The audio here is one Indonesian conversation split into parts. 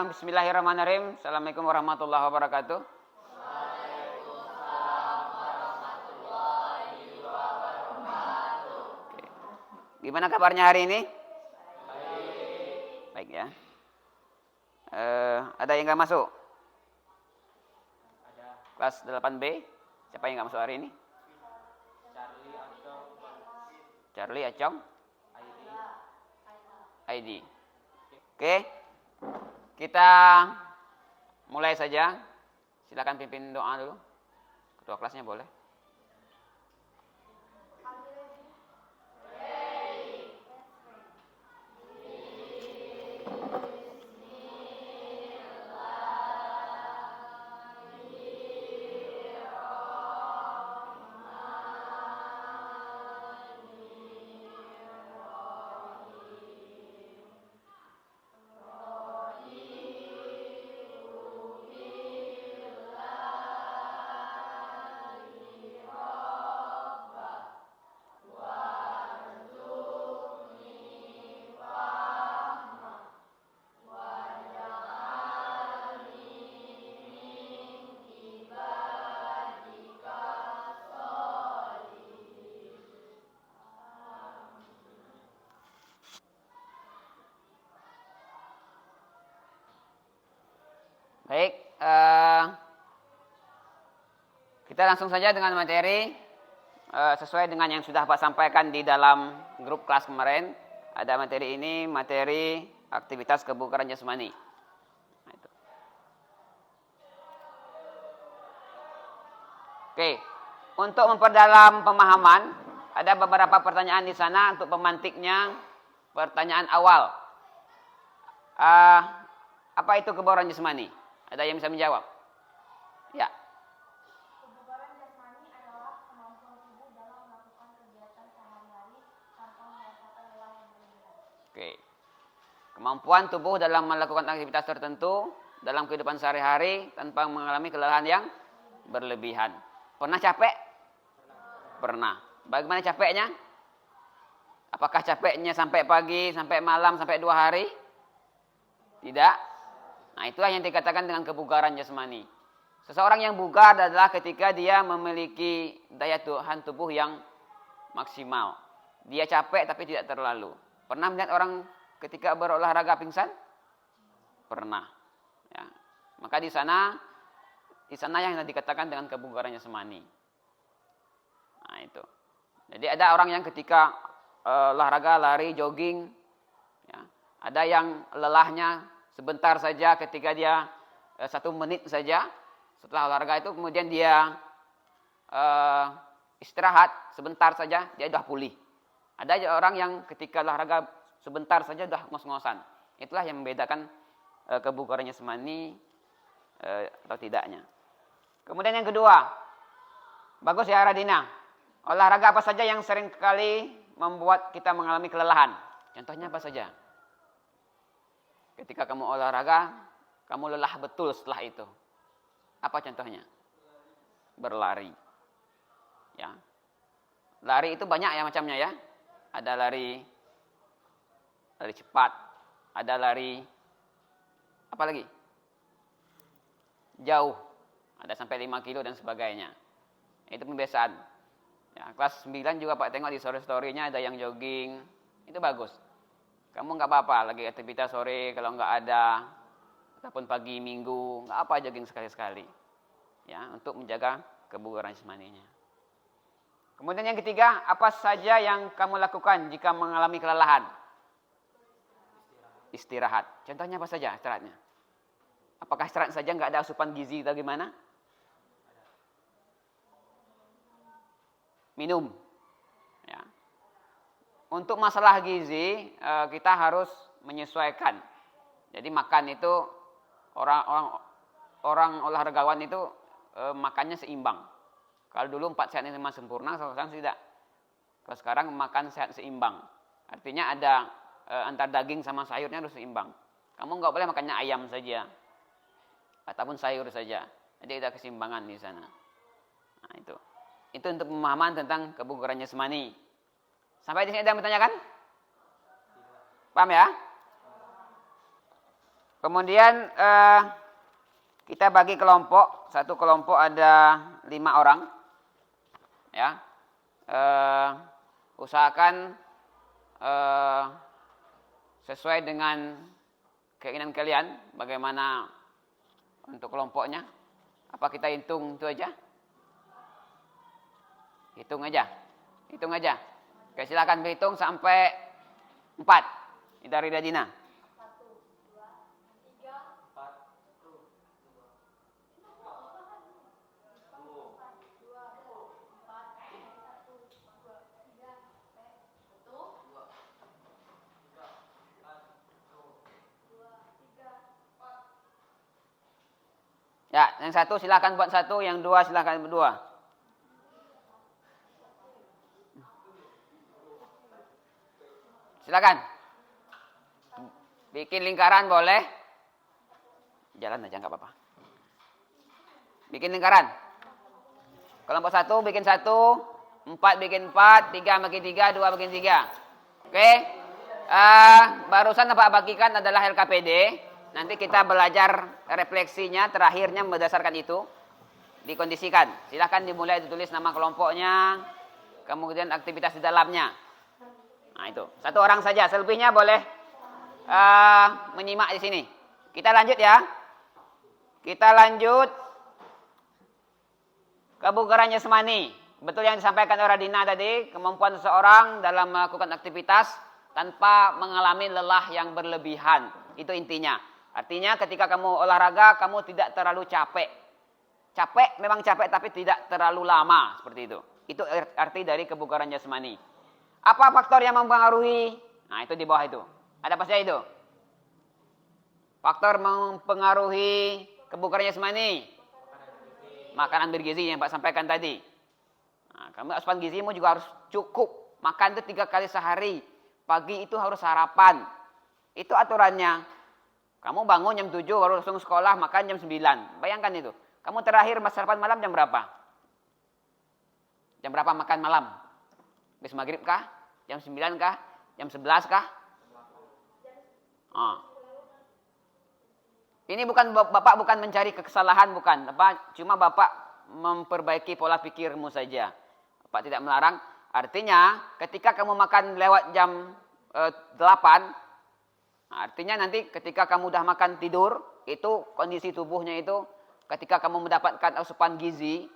Bismillahirrahmanirrahim. Assalamualaikum warahmatullahi wabarakatuh. Oke. Gimana kabarnya hari ini? Baik ya. Ada yang nggak masuk? Kelas 8B. Siapa yang nggak masuk hari ini? Charlie, Acong, ID. Oke, kita mulai saja. Silakan pimpin doa dulu. Ketua kelasnya boleh. Baik, kita langsung saja dengan materi sesuai dengan yang sudah Pak sampaikan di dalam grup kelas kemarin. Ada materi ini, materi aktivitas kebugaran jasmani. Nah, itu. Oke, untuk memperdalam pemahaman, ada beberapa pertanyaan di sana untuk pemantiknya. Pertanyaan awal, apa itu kebugaran jasmani? Ada yang bisa menjawab? Ya. Kebugaran jasmani adalah kemampuan tubuh dalam melakukan kegiatan sehari-hari tanpa merasakan lelah yang berlebihan. Oke. Kemampuan tubuh dalam melakukan aktivitas tertentu dalam kehidupan sehari-hari tanpa mengalami kelelahan yang berlebihan. Pernah capek? Pernah. Bagaimana capeknya? Apakah capeknya sampai pagi, sampai malam, sampai 2 hari? Tidak. Nah, itulah yang dikatakan dengan kebugaran jasmani. Seseorang yang bugar adalah ketika dia memiliki daya tahan tubuh yang maksimal. Dia capek tapi tidak terlalu. Pernah melihat orang ketika berolahraga pingsan? Pernah. Ya. Maka di sana yang dikatakan dengan kebugaran jasmani. Nah, itu. Jadi ada orang yang ketika olahraga, lari, jogging, ya, ada yang lelahnya sebentar saja ketika dia 1 menit saja setelah olahraga itu, kemudian dia istirahat sebentar saja, dia sudah pulih. Ada orang yang ketika olahraga sebentar saja sudah ngos-ngosan. Itulah yang membedakan kebugaran jasmani atau tidaknya. Kemudian yang kedua, bagus ya Radina. Olahraga apa saja yang sering kali membuat kita mengalami kelelahan? Contohnya apa saja? Ketika kamu olahraga, kamu lelah betul setelah itu. Apa contohnya? Berlari. Ya. Lari itu banyak ya macamnya ya. Ada lari cepat, ada lari apa lagi? Jauh. Ada sampai 5 kilo dan sebagainya. Itu pembiasaan. Ya, kelas 9 juga Pak tengok di story-story-nya ada yang jogging. Itu bagus. Kamu nggak apa-apa lagi aktivitas sore kalau nggak ada, ataupun pagi minggu, nggak apa jogging sekali-sekali, ya, untuk menjaga kebugaran jasmaninya. Kemudian yang ketiga, apa saja yang kamu lakukan jika mengalami kelelahan? Istirahat. Contohnya apa saja istirahatnya? Apakah istirahat saja nggak ada asupan gizi atau gimana? Minum. Ya. Untuk masalah gizi, kita harus menyesuaikan. Jadi makan itu orang olahragawan itu makannya seimbang. Kalau dulu 4 sehat 5 sempurna, sekarang tidak. Kalau sekarang makan sehat seimbang. Artinya ada antar daging sama sayurnya harus seimbang. Kamu nggak boleh makannya ayam saja, ataupun sayur saja. Jadi ada keseimbangan di sana. Nah, itu untuk pemahaman tentang kebugaran jasmani. Sampai di sini ada yang bertanyakan? Paham ya? Kemudian kita bagi kelompok. Satu kelompok ada 5 orang. Ya, usahakan sesuai dengan keinginan kalian. Bagaimana untuk kelompoknya? Apa kita hitung itu aja? Hitung aja. Oke, silakan berhitung sampai 4. Dari Dina. 1, 2, 3, 4. Ya, yang 1 silakan buat 1, yang 2 silakan berdua. Silakan. Bikin lingkaran boleh. Jalan aja nggak apa-apa. Bikin lingkaran. Kelompok 1 bikin 1, 4 bikin 4, 3 bagi 3, 2 bagi 3. Oke. Barusan Pak bagikan adalah LKPD. Nanti kita belajar refleksinya terakhirnya berdasarkan itu. Dikondisikan. Silakan dimulai ditulis nama kelompoknya, kemudian aktivitas di dalamnya. Nah itu, 1 orang saja, selebihnya boleh menyimak di sini. Kita lanjut ya. Kita lanjut kebugaran jasmani. Betul yang disampaikan oleh Dina tadi, kemampuan seseorang dalam melakukan aktivitas tanpa mengalami lelah yang berlebihan. Itu intinya. Artinya ketika kamu olahraga, kamu tidak terlalu capek. Capek memang capek tapi tidak terlalu lama, seperti itu. Itu arti dari kebugaran jasmani. Apa faktor yang mempengaruhi? Nah, itu di bawah itu. Ada apa saja itu? Faktor mempengaruhi kebugaran jasmani. Makanan bergizi yang Pak sampaikan tadi. Nah, kamu asupan gizimu juga harus cukup. Makan itu 3 kali sehari. Pagi itu harus sarapan. Itu aturannya. Kamu bangun jam 7 baru langsung sekolah, makan jam 9. Bayangkan itu. Kamu terakhir sarapan malam jam berapa? Jam berapa makan malam? Habis maghrib kah? Jam 9 kah? Jam 11 kah? Oh. Ini bukan Bapak bukan mencari kesalahan, bukan. Cuma Bapak memperbaiki pola pikirmu saja. Bapak tidak melarang. Artinya ketika kamu makan lewat jam 8, artinya nanti ketika kamu udah makan tidur, itu kondisi tubuhnya itu ketika kamu mendapatkan asupan gizi,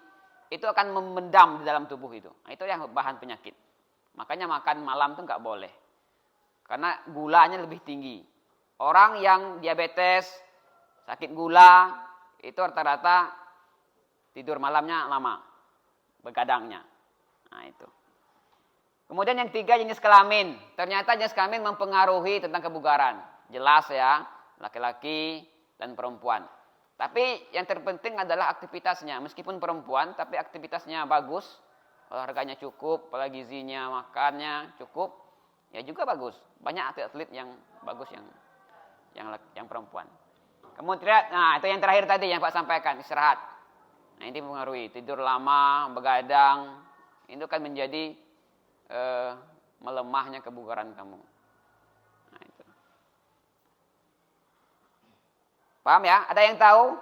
itu akan memendam di dalam tubuh itu. Nah, itu yang bahan penyakit. Makanya makan malam itu nggak boleh. Karena gulanya lebih tinggi. Orang yang diabetes, sakit gula, itu rata-rata tidur malamnya lama. Begadangnya. Nah itu. Kemudian yang 3 jenis kelamin. Ternyata jenis kelamin mempengaruhi tentang kebugaran. Jelas ya, laki-laki dan perempuan. Tapi yang terpenting adalah aktivitasnya. Meskipun perempuan, tapi aktivitasnya bagus. Olahraganya cukup, pola gizinya, makannya cukup, ya juga bagus. Banyak atlet-atlet yang bagus yang perempuan. Kemudian, nah itu yang terakhir tadi yang Pak sampaikan, istirahat. Nah ini mempengaruhi, tidur lama, begadang, itu kan menjadi melemahnya kebugaran kamu. Nah itu. Paham ya? Ada yang tahu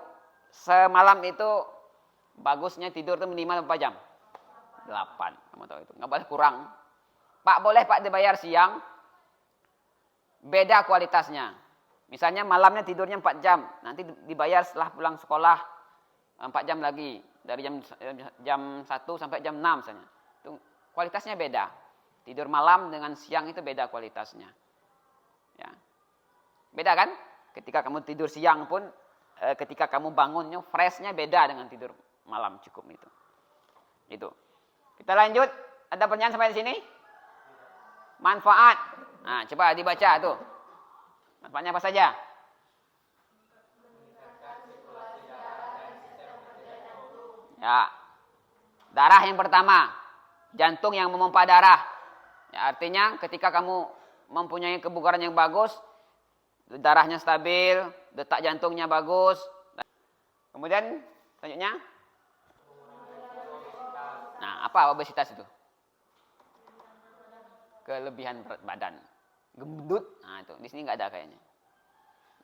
semalam itu bagusnya tidur itu minimal berapa jam? 8, kamu tahu itu. Nggak boleh kurang. Pak boleh Pak dibayar siang, beda kualitasnya. Misalnya malamnya tidurnya 4 jam, nanti dibayar setelah pulang sekolah 4 jam lagi. Dari jam 1 sampai jam 6 misalnya. Itu kualitasnya beda. Tidur malam dengan siang itu beda kualitasnya. Ya. Beda kan? Ketika kamu tidur siang pun, ketika kamu bangunnya freshnya beda dengan tidur malam cukup itu. Itu. Kita lanjut. Ada pertanyaan sampai di sini? Manfaat. Nah, coba dibaca tuh. Manfaatnya apa saja? Ya. Darah yang pertama. Jantung yang memompa darah. Ya, artinya ketika kamu mempunyai kebugaran yang bagus, darahnya stabil, detak jantungnya bagus. Kemudian selanjutnya, nah apa obesitas itu? Kelebihan berat badan, gendut. Nah itu di sini nggak ada kayaknya.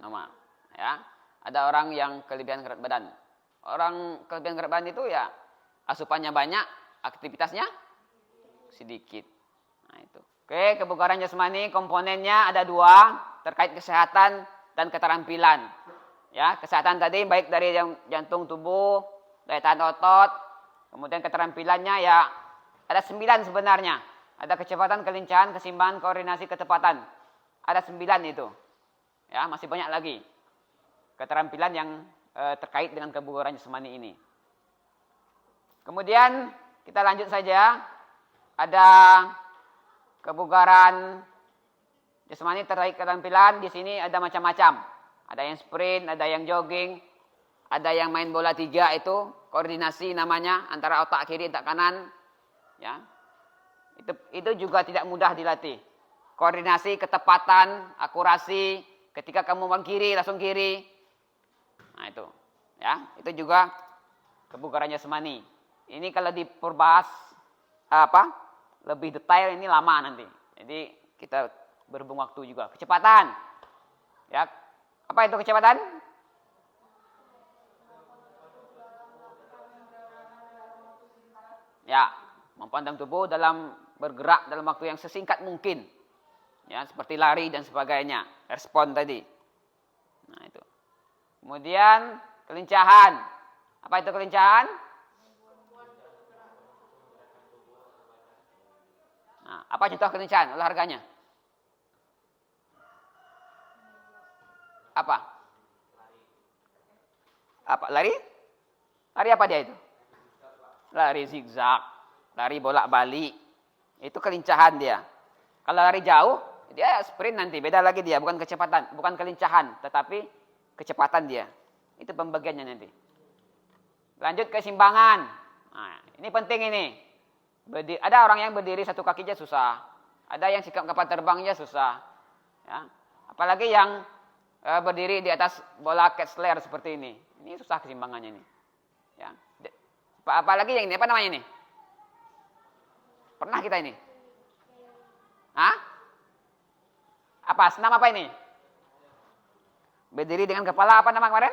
Normal. Ya, ada orang yang kelebihan berat badan. Orang kelebihan berat badan itu ya asupannya banyak, aktivitasnya sedikit. Nah, itu. Oke, kebugaran jasmani komponennya ada 2, terkait kesehatan dan keterampilan. Ya, kesehatan tadi baik dari yang jantung tubuh, daya tahan otot, kemudian keterampilannya ya ada 9 sebenarnya. Ada kecepatan, kelincahan, keseimbangan, koordinasi, ketepatan. Ada 9 itu. Ya, masih banyak lagi keterampilan yang terkait dengan kebugaran jasmani ini. Kemudian kita lanjut saja. Ada kebugaran jasmani terkait keterampilan. Di sini ada macam-macam. Ada yang sprint, ada yang jogging, ada yang main bola 3 itu koordinasi namanya antara otak kiri otak kanan. Ya, itu juga tidak mudah dilatih. Koordinasi, ketepatan, akurasi. Ketika kamu mau kiri langsung kiri. Nah itu, ya itu juga kebugaran jasmani. Ini kalau diperbahas lebih detail ini lama nanti. Jadi kita berhubung waktu juga. Kecepatan, ya apa itu kecepatan? Ya, kemampuan dalam tubuh dalam bergerak dalam waktu yang sesingkat mungkin. Ya, seperti lari dan sebagainya. Respon tadi. Nah, itu. Kemudian kelincahan. Apa itu kelincahan? Nah, apa contoh kelincahan olahraganya? Apa? Apa? Lari? Lari apa dia itu? Lari zigzag, lari bolak-balik. Itu kelincahan dia. Kalau lari jauh, dia sprint nanti. Beda lagi dia, bukan kecepatan, bukan kelincahan, tetapi kecepatan dia. Itu pembagiannya nanti. Lanjut keseimbangan. Nah, ini penting ini. Ada orang yang berdiri satu kakinya susah. Ada yang sikap kapal terbangnya susah. Ya. Apalagi yang berdiri di atas bola catch-layer seperti ini. Ini susah keseimbangannya ini. Ya. Apalagi yang ini, apa namanya ini? Pernah kita ini? Hah? Apa? Senam apa ini? Berdiri dengan kepala apa nama kemarin?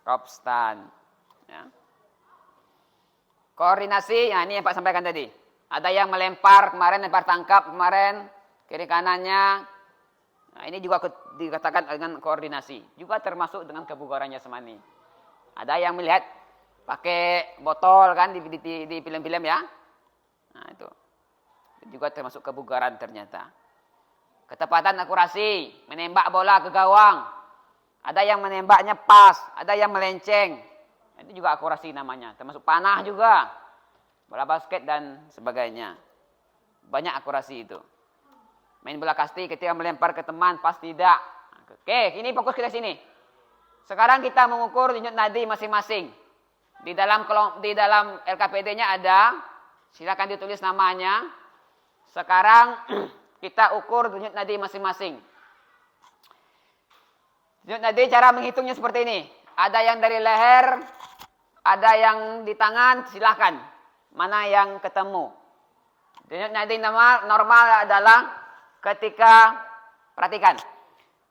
Kopstan. Ya. Koordinasi, ya ini yang Pak sampaikan tadi. Ada yang melempar kemarin, lempar tangkap kemarin, kiri kanannya. Nah, ini juga dikatakan dengan koordinasi. Juga termasuk dengan kebugaran jasmani. Ada yang melihat pakai botol kan di film-film ya. Nah, itu juga termasuk kebugaran ternyata. Ketepatan akurasi, menembak bola ke gawang. Ada yang menembaknya pas, ada yang melenceng. Itu juga akurasi namanya, termasuk panah juga. Bola basket dan sebagainya. Banyak akurasi itu. Main bola kasti ketika melempar ke teman pas tidak. Oke, ini fokus kita sini. Sekarang kita mengukur denyut nadi masing-masing. Di dalam LKPD-nya ada, silakan ditulis namanya. Sekarang kita ukur denyut nadi masing-masing. Denyut nadi cara menghitungnya seperti ini. Ada yang dari leher, ada yang di tangan, silakan. Mana yang ketemu. Denyut nadi normal adalah perhatikan.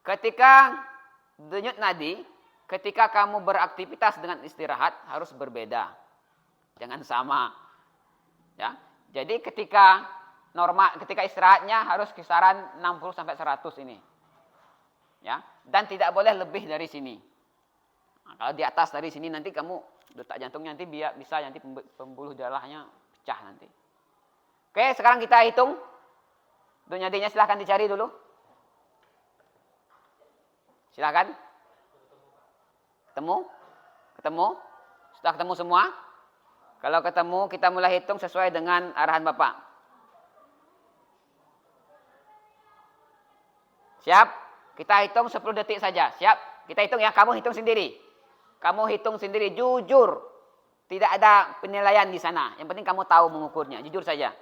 Ketika denyut nadi, ketika kamu beraktivitas dengan istirahat harus berbeda. Jangan sama. Ya. Jadi ketika istirahatnya harus kisaran 60 sampai 100 ini. Ya, dan tidak boleh lebih dari sini. Nah, kalau di atas dari sini nanti kamu detak jantungnya nanti bisa nanti pembuluh darahnya pecah nanti. Oke, sekarang kita hitung. Denyut nadinya silahkan dicari dulu. Silahkan. Ketemu? Sudah ketemu semua? Kalau ketemu, kita mulai hitung sesuai dengan arahan Bapak. Siap? Kita hitung 10 detik saja. Siap? Kita hitung ya, kamu hitung sendiri. Kamu hitung sendiri, jujur. Tidak ada penilaian di sana. Yang penting kamu tahu mengukurnya, jujur saja.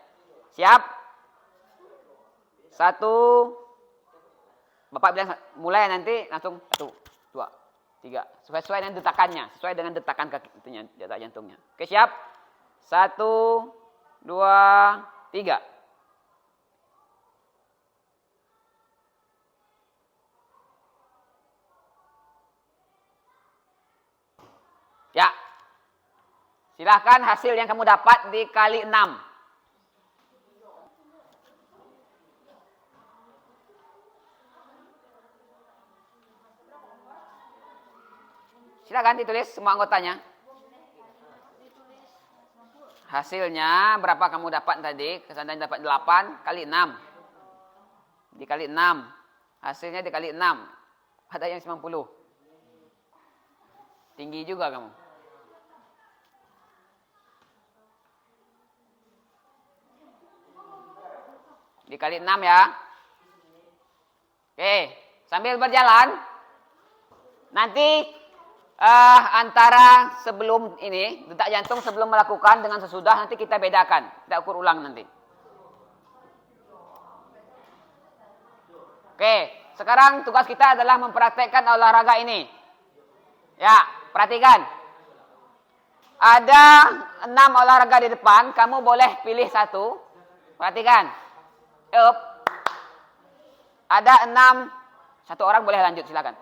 Siap? 1. Bapak bilang mulai nanti langsung 1, 2, 3. Sesuai dengan detakannya, sesuai dengan detakan kakinya, detak jantungnya. Oke, siap? 1, 2, 3. Silahkan hasil yang kamu dapat dikali 6. Silahkan ditulis semua anggotanya. Hasilnya berapa kamu dapat tadi? Seandainya dapat 8 kali 6. Dikali 6. Hasilnya dikali 6. Ada yang 90. Tinggi juga kamu. Dikali 6 ya. Oke, sambil berjalan. Nanti antara sebelum ini, detak jantung sebelum melakukan dengan sesudah nanti kita bedakan. Kita ukur ulang nanti. Oke, sekarang tugas kita adalah mempraktekkan olahraga ini. Ya, perhatikan. Ada 6 olahraga di depan, kamu boleh pilih satu. Perhatikan. Up. Ada 6, satu orang boleh lanjut, silakan.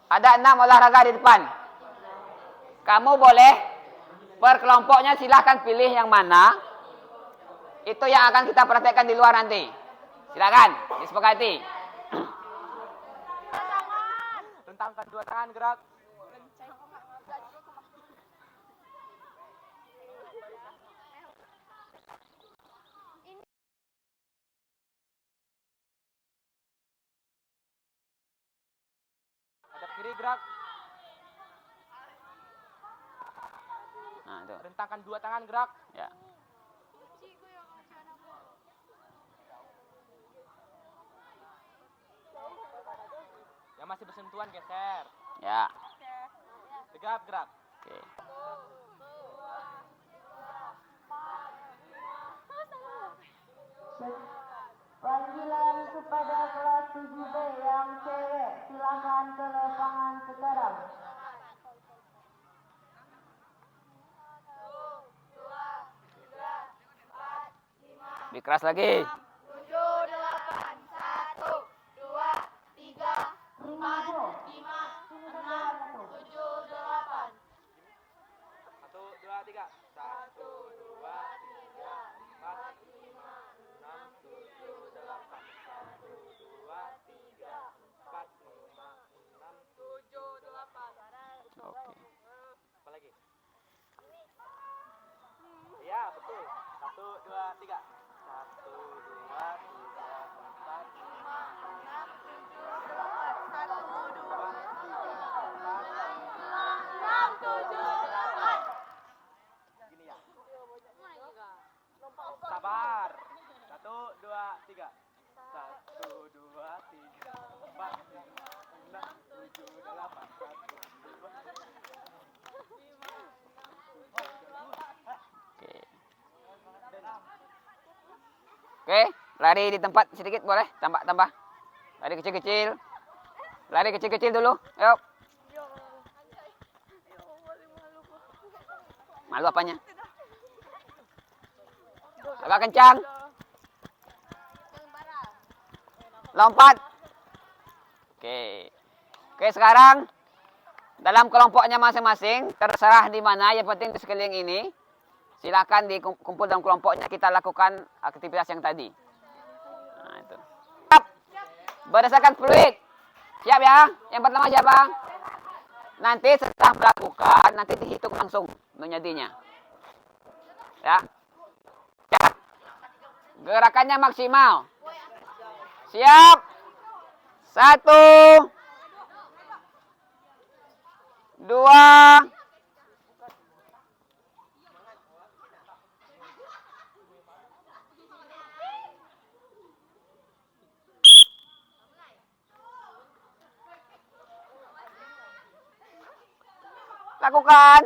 Ada 6 olahraga di depan. Kamu boleh per kelompoknya silahkan pilih yang mana. Itu yang akan kita praktekkan di luar nanti. Silakan, disepakati. Rentangkan 2 tangan, gerak. Hadap kiri, gerak. Nah, itu. Rentangkan 2 tangan, gerak. Ya. Yang masih bersentuhan geser. Ya. Tegap, gerak. Oke. Panggilan kepada kelas 7B yang cewek, silakan ke lapangan sekarang. Lebih keras lagi. 7, 8, 1, 2, 3, 4, 5, 6, 7, 8. 1, 2, 3. 1, 2, 3, 4, 5, 6, 7, 8. 1, 2, 3, 4, 5, 6, 7, 8. Oke. Apa lagi? Iya, betul. 1, 2, 3. 1, 2, 3, 4, 5, 6, 7, 8. 1, 2, 3, 4, 5, 6, 7, 8. Gini ya. Sabar. 1, 2, 3. 1, 2, 3, 4, 5, 6, 7, 8. 1, 2, 3. Oke, lari di tempat sedikit boleh? Tambah. Lari kecil-kecil. Lari kecil-kecil dulu. Yuk. Malu apanya? Agak kencang. Lompat. Oke. Oke, sekarang dalam kelompoknya masing-masing, terserah di mana, yang penting di sekeliling ini. Silakan dikumpul dalam kelompoknya, kita lakukan aktivitas yang tadi. Nah, itu. Siap. Berdasarkan fluid. Siap ya? Yang pertama siapa? Nanti setelah melakukan, nanti dihitung langsung menyedinya. Ya. Siap. Gerakannya maksimal. Siap. 1, 2, lakukan.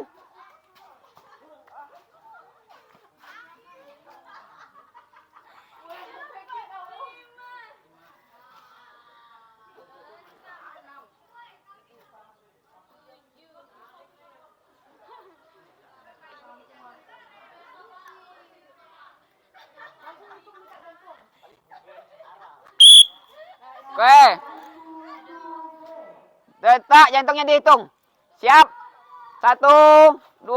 Oke. Detak jantungnya dihitung. Siap. 1, 2,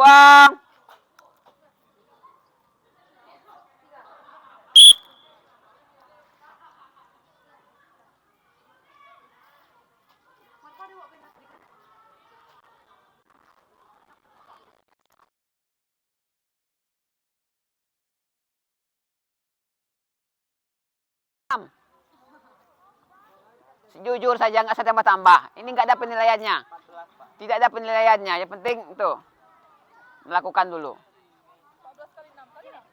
Jujur saja, nggak usah tambah-tambah. Ini nggak ada penilaiannya. 14, Pak. Tidak ada penilaiannya. Yang penting itu melakukan dulu. 14 kali 6 kali 6.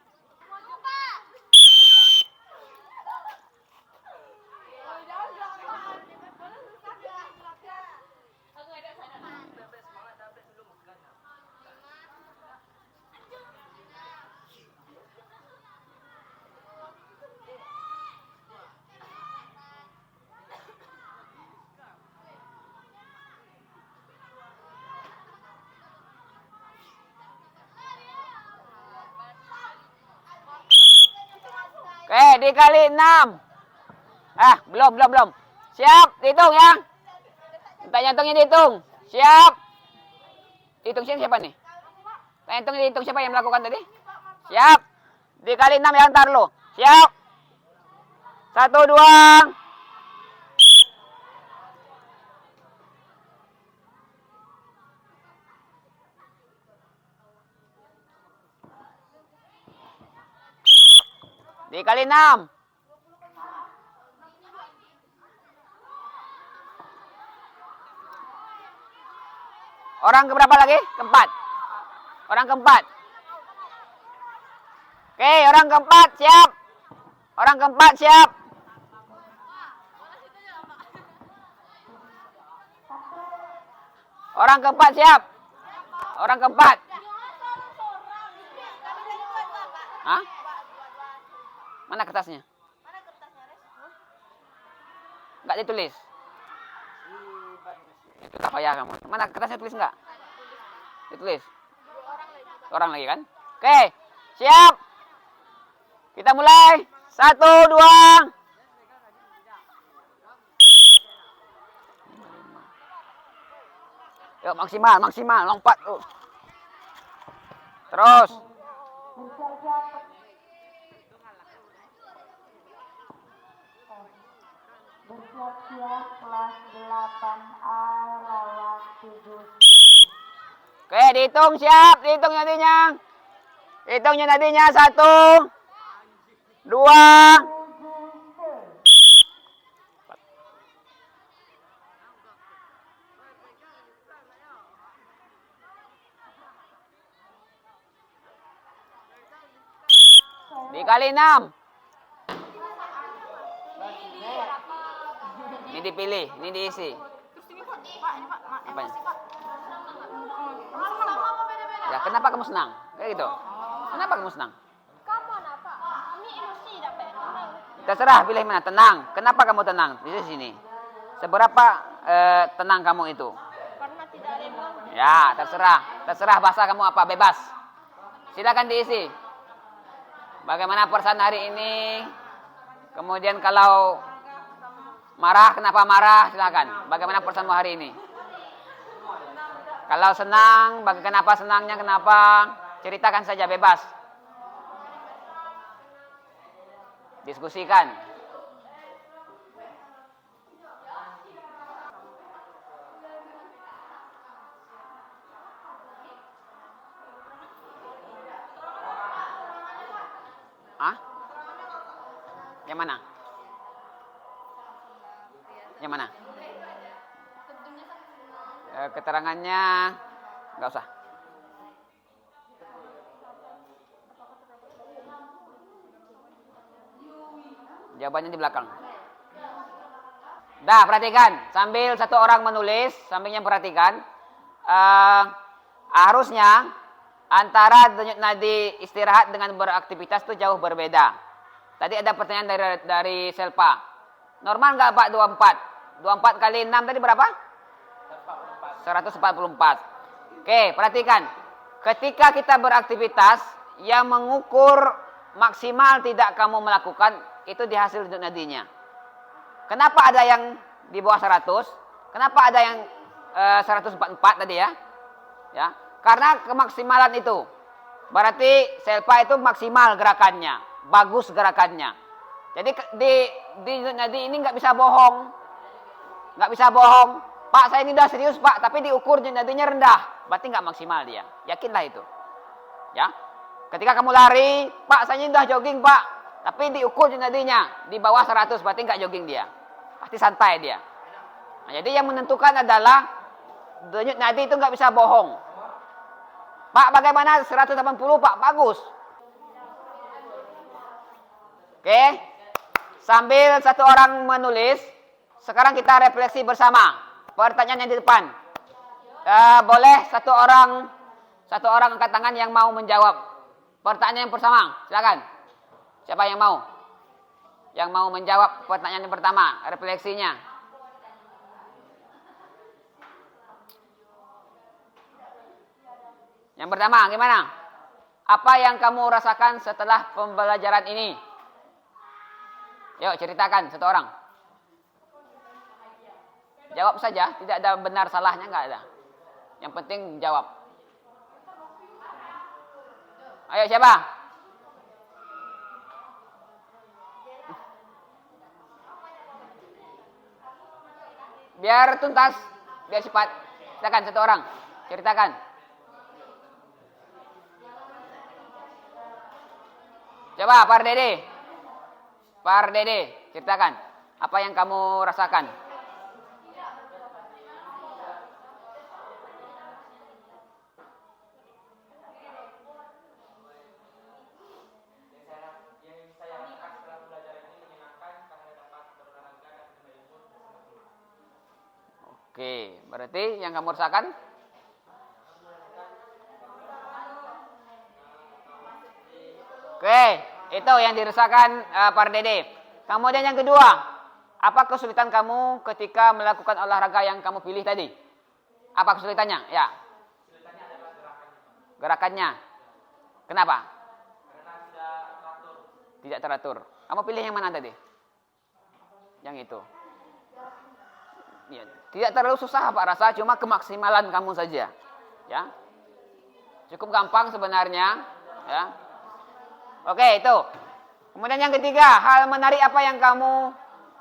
Oke, dikali 6. Belum. Siap, dihitung ya. Tanya-tanya dihitung. Siap. Hitung siapa nih? Tanya-tanya dihitung siapa yang melakukan tadi? Siap. Dikali 6 ya, ntar lo. Siap. 1, 2. Dikali 6. Orang keberapa lagi? Keempat. Orang keempat. Oke, orang keempat siap. Orang keempat siap. Orang keempat siap. Orang keempat. Hah? Mana kertasnya? Enggak ditulis. Itu tak payah kamu. Mana kertasnya tulis enggak? Ditulis. Orang lagi kan? Oke, siap. Kita mulai. 1, 2. Yuk maksimal, lompat. Terus. Bersiap-siap kelas 8A lawak 7. Oke, dihitung siap, dihitung nantinya. Hitungnya nantinya 1, 2. Dikali 6. Ini dipilih, ini diisi. Apanya? Ya, kenapa kamu senang? Kayak gitu. Kenapa kamu senang? Kamu apa? Kami emosi dapat. Terserah pilih mana, tenang. Kenapa kamu tenang? Di sini. Seberapa tenang kamu itu? Karena tidak ada yang ganggu. Ya, terserah. Terserah bahasa kamu apa, bebas. Silakan diisi. Bagaimana perasaan hari ini? Kemudian kalau marah, kenapa marah? Silakan. Bagaimana perasaanmu hari ini? Kalau senang, kenapa senangnya, kenapa? Ceritakan saja, bebas. Diskusikan. Hah? Yang mana? Yang mana? Keterangannya nggak usah. Jawabannya di belakang. Dah, perhatikan. Sambil satu orang menulis, sambilnya perhatikan. Harusnya antara denyut nadi istirahat dengan beraktivitas itu jauh berbeda. Tadi ada pertanyaan dari Selpa. Normal nggak Pak 24? 24 kali 6 tadi berapa? 144. Oke, perhatikan. Ketika kita beraktivitas yang mengukur maksimal tidak kamu melakukan, itu di hasil denyut nadinya. Kenapa ada yang di bawah 100? Kenapa ada yang 144 tadi ya? Ya, karena kemaksimalan itu. Berarti Selpa itu maksimal gerakannya, bagus gerakannya. Jadi di nadi ini nggak bisa bohong. Nggak bisa bohong. Pak, saya ini udah serius Pak, tapi diukur nadinya rendah. Berarti nggak maksimal dia. Yakinlah itu. Ya. Ketika kamu lari, Pak, saya ini udah jogging Pak. Tapi diukur nadinya di bawah 100, berarti nggak jogging dia. Pasti santai dia. Nah, jadi yang menentukan adalah denyut nadi itu nggak bisa bohong. Pak, bagaimana 180 Pak? Bagus. Oke. Sambil satu orang menulis, sekarang kita refleksi bersama. Pertanyaan yang di depan. Boleh satu orang angkat tangan yang mau menjawab. Pertanyaan yang pertama, silakan. Siapa yang mau? Yang mau menjawab pertanyaan yang pertama, refleksinya. Yang pertama, gimana? Apa yang kamu rasakan setelah pembelajaran ini? Yuk, ceritakan satu orang. Jawab saja, tidak ada benar salahnya, nggak ada. Yang penting jawab. Ayo, siapa? Biar tuntas, biar cepat. Silakan satu orang, ceritakan. Coba, Pak Dede. Pak Dede, ceritakan. Apa yang kamu rasakan? Oke, berarti yang kamu rasakan? Oke, itu yang dirasakan Pak Dede. Kemudian yang kedua, apa kesulitan kamu ketika melakukan olahraga yang kamu pilih tadi? Apa kesulitannya? Ya. Gerakannya. Kenapa? Karena tidak teratur. Kamu pilih yang mana tadi? Yang itu. Ya, tidak terlalu susah Pak rasa, cuma kemaksimalan kamu saja. Ya. Cukup gampang sebenarnya, ya. Oke, itu. Kemudian yang ketiga, hal menarik apa yang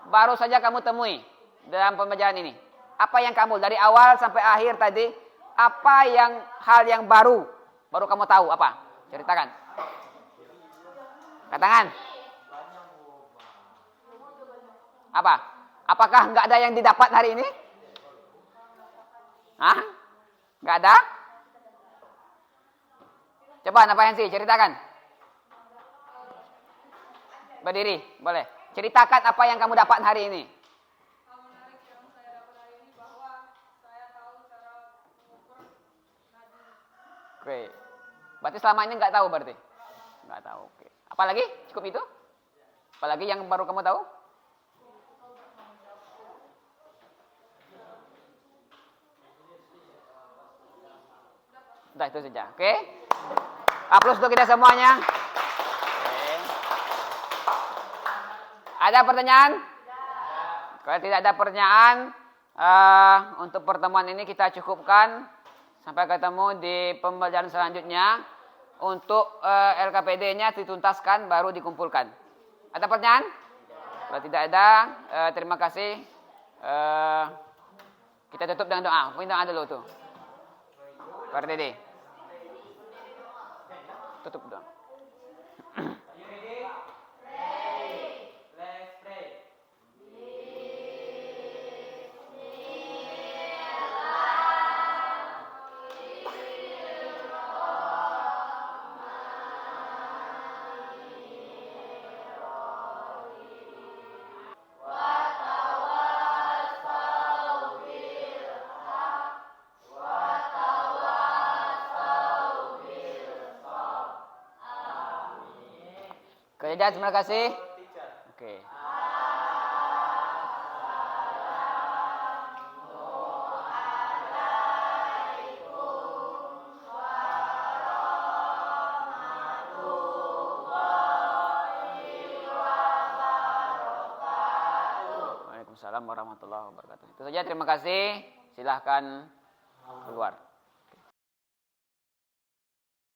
baru saja kamu temui dalam pembelajaran ini? Apa yang kamu dari awal sampai akhir tadi, hal yang baru kamu tahu apa? Ceritakan. Katakan. Apa? Apakah nggak ada yang didapat hari ini? Hah? Nggak ada? Coba Napayan sih, ceritakan. Berdiri, boleh. Ceritakan apa yang kamu dapat hari ini. Hal menarik yang saya dapat hari ini bahwa saya tahu cara mengukur nadi. Oke. Berarti selama ini nggak tahu berarti? Nggak tahu. Oke. Apalagi? Cukup itu? Apalagi yang baru kamu tahu? Udah itu saja. Oke. Aplaus untuk kita semuanya. Oke. Ada pertanyaan? Kalau tidak ada pertanyaan, untuk pertemuan ini kita cukupkan. Sampai ketemu di pembelajaran selanjutnya. Untuk LKPD-nya dituntaskan, baru dikumpulkan. Ada pertanyaan? Kalau tidak ada, terima kasih. Kita tutup dengan doa. Minta doa dulu tuh. Pak Dede. Tutup doa. Oke, terima kasih. Oke. Waalaikumsalam warahmatullahi wabarakatuh. Itu saja, terima kasih. Silahkan keluar.